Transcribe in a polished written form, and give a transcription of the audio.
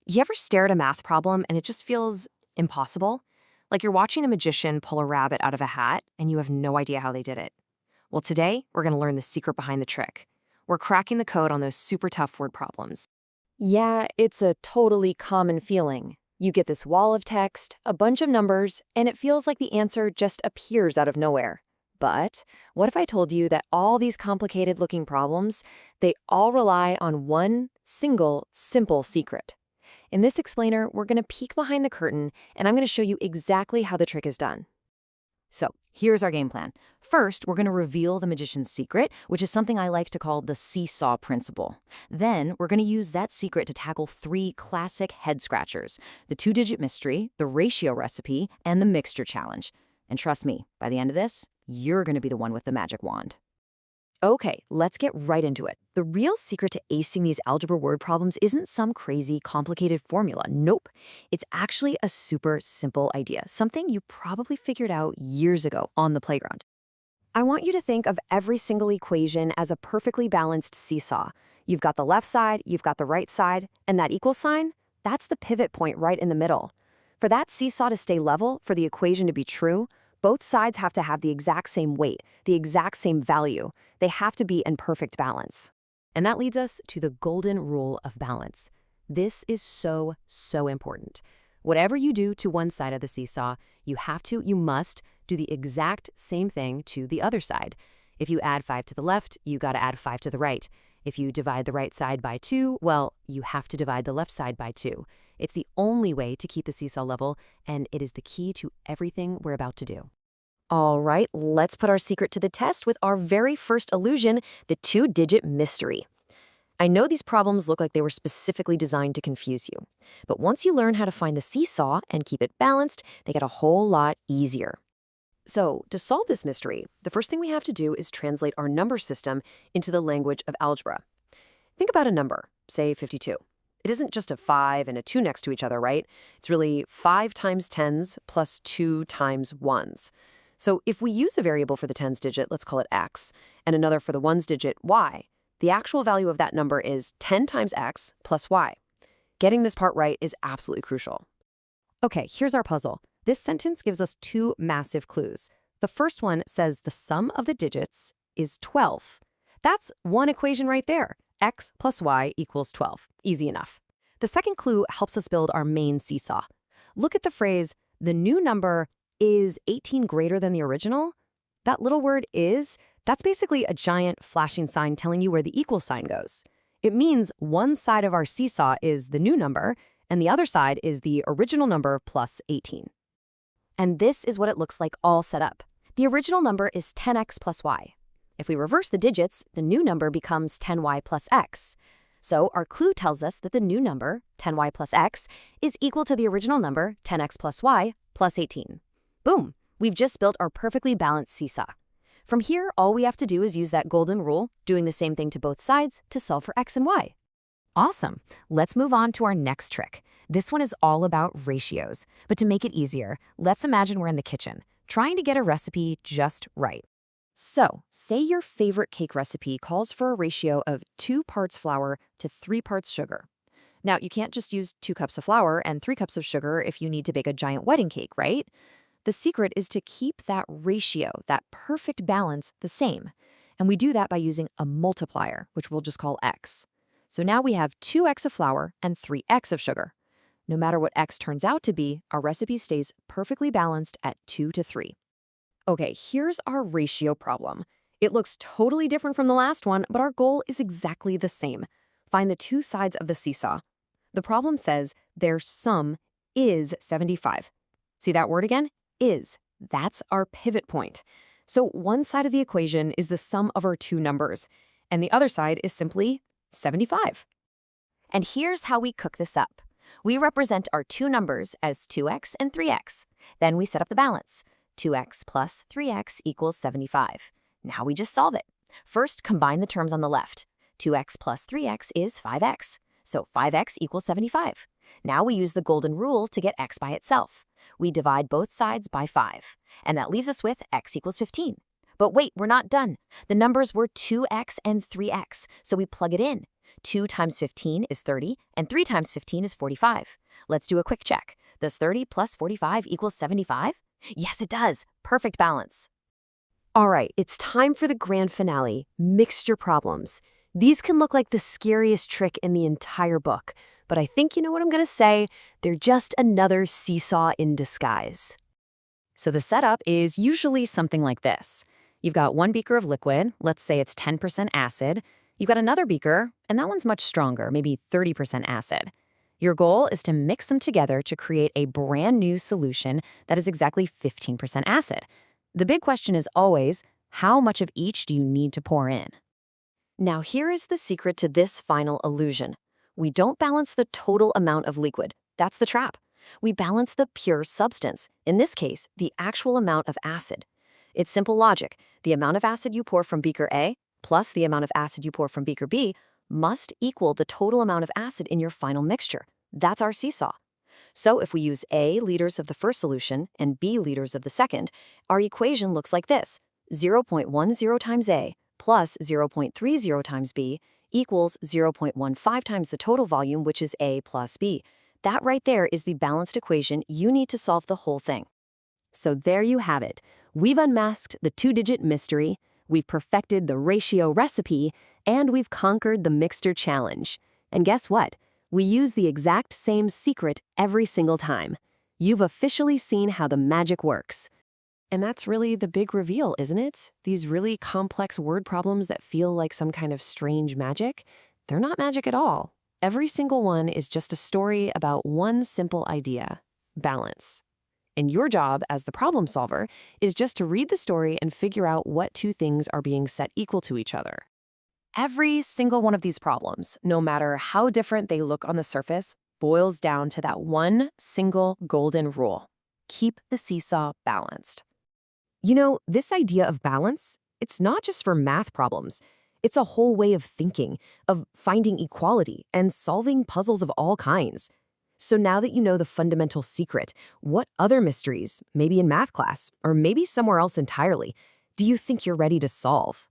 You ever stare at a math problem and it just feels impossible? Like you're watching a magician pull a rabbit out of a hat and you have no idea how they did it. Well, today we're going to learn the secret behind the trick. We're cracking the code on those super tough word problems. Yeah, it's a totally common feeling. You get this wall of text, a bunch of numbers, and it feels like the answer just appears out of nowhere. But what if I told you that all these complicated-looking problems, they all rely on one single, simple secret? In this explainer, we're going to peek behind the curtain, and I'm going to show you exactly how the trick is done. So here's our game plan. First, we're going to reveal the magician's secret, which is something I like to call the seesaw principle. Then we're going to use that secret to tackle 3 classic head scratchers: the 2-digit mystery, the ratio recipe, and the mixture challenge. And trust me, by the end of this, you're going to be the one with the magic wand. Okay, let's get right into it. The real secret to acing these algebra word problems isn't some crazy, complicated formula. Nope. It's actually a super simple idea, something you probably figured out years ago on the playground. I want you to think of every single equation as a perfectly balanced seesaw. You've got the left side, you've got the right side, and that equal sign, that's the pivot point right in the middle. For that seesaw to stay level, for the equation to be true, both sides have to have the exact same weight, the exact same value. They have to be in perfect balance. And that leads us to the golden rule of balance. This is so important. Whatever you do to one side of the seesaw, you must do the exact same thing to the other side. If you add 5 to the left, you got to add 5 to the right. If you divide the right side by 2, well, you have to divide the left side by 2. It's the only way to keep the seesaw level, and it is the key to everything we're about to do. All right, let's put our secret to the test with our very first illusion, the 2-digit mystery. I know these problems look like they were specifically designed to confuse you, but once you learn how to find the seesaw and keep it balanced, they get a whole lot easier. So, to solve this mystery, the first thing we have to do is translate our number system into the language of algebra. Think about a number, say 52. It isn't just a 5 and a 2 next to each other, right? It's really 5 times 10s plus 2 times 1s. So if we use a variable for the tens digit, let's call it x, and another for the ones digit, y, the actual value of that number is 10 times x plus y. Getting this part right is absolutely crucial. Okay, here's our puzzle. This sentence gives us 2 massive clues. The first one says the sum of the digits is 12. That's one equation right there. X plus y equals 12. Easy enough. The second clue helps us build our main seesaw. Look at the phrase, the new number is 18 greater than the original? That little word is, that's basically a giant flashing sign telling you where the equal sign goes. It means one side of our seesaw is the new number, and the other side is the original number plus 18. And this is what it looks like all set up. The original number is 10x plus y. If we reverse the digits, the new number becomes 10y plus x. So our clue tells us that the new number, 10y plus x, is equal to the original number, 10x plus y, plus 18. Boom! We've just built our perfectly balanced seesaw. From here, all we have to do is use that golden rule, doing the same thing to both sides, to solve for x and y. Awesome! Let's move on to our next trick. This one is all about ratios. But to make it easier, let's imagine we're in the kitchen, trying to get a recipe just right. So, say your favorite cake recipe calls for a ratio of 2 parts flour to 3 parts sugar. Now, you can't just use 2 cups of flour and 3 cups of sugar if you need to bake a giant wedding cake, right? The secret is to keep that ratio, that perfect balance, the same. And we do that by using a multiplier, which we'll just call x. So now we have 2x of flour and 3x of sugar. No matter what x turns out to be, our recipe stays perfectly balanced at 2 to 3. Okay, here's our ratio problem. It looks totally different from the last one, but our goal is exactly the same. Find the 2 sides of the seesaw. The problem says their sum is 75. See that word again? Is. That's our pivot point. So one side of the equation is the sum of our 2 numbers, and the other side is simply 75. And here's how we cook this up. We represent our 2 numbers as 2x and 3x. Then we set up the balance. 2x plus 3x equals 75. Now we just solve it. First, combine the terms on the left. 2x plus 3x is 5x. So 5x equals 75. Now we use the golden rule to get x by itself. We divide both sides by 5, and that leaves us with x equals 15. But wait, we're not done. The numbers were 2x and 3x, so we plug it in. 2 times 15 is 30, and 3 times 15 is 45. Let's do a quick check. Does 30 plus 45 equals 75? Yes, it does. Perfect balance. All right, it's time for the grand finale, mixture problems. These can look like the scariest trick in the entire book, but I think you know what I'm going to say. They're just another seesaw in disguise. So the setup is usually something like this. You've got one beaker of liquid, let's say it's 10% acid. You've got another beaker, and that one's much stronger, maybe 30% acid. Your goal is to mix them together to create a brand new solution that is exactly 15% acid. The big question is always, how much of each do you need to pour in? Now here is the secret to this final illusion. We don't balance the total amount of liquid. That's the trap. We balance the pure substance, in this case, the actual amount of acid. It's simple logic. The amount of acid you pour from beaker A plus the amount of acid you pour from beaker B must equal the total amount of acid in your final mixture. That's our seesaw. So if we use A liters of the first solution and B liters of the second, our equation looks like this. 0.10 times A plus 0.30 times B equals 0.15 times the total volume, which is A plus B. That right there is the balanced equation you need to solve the whole thing. So there you have it. We've unmasked the two-digit mystery, we've perfected the ratio recipe, and we've conquered the mixture challenge. And guess what? We use the exact same secret every single time. You've officially seen how the magic works. And that's really the big reveal, isn't it? These really complex word problems that feel like some kind of strange magic, they're not magic at all. Every single one is just a story about one simple idea: balance. And your job as the problem solver is just to read the story and figure out what two things are being set equal to each other. Every single one of these problems, no matter how different they look on the surface, boils down to that one single golden rule: keep the seesaw balanced. You know, this idea of balance, it's not just for math problems. It's a whole way of thinking, of finding equality and solving puzzles of all kinds. So now that you know the fundamental secret, what other mysteries, maybe in math class or maybe somewhere else entirely, do you think you're ready to solve?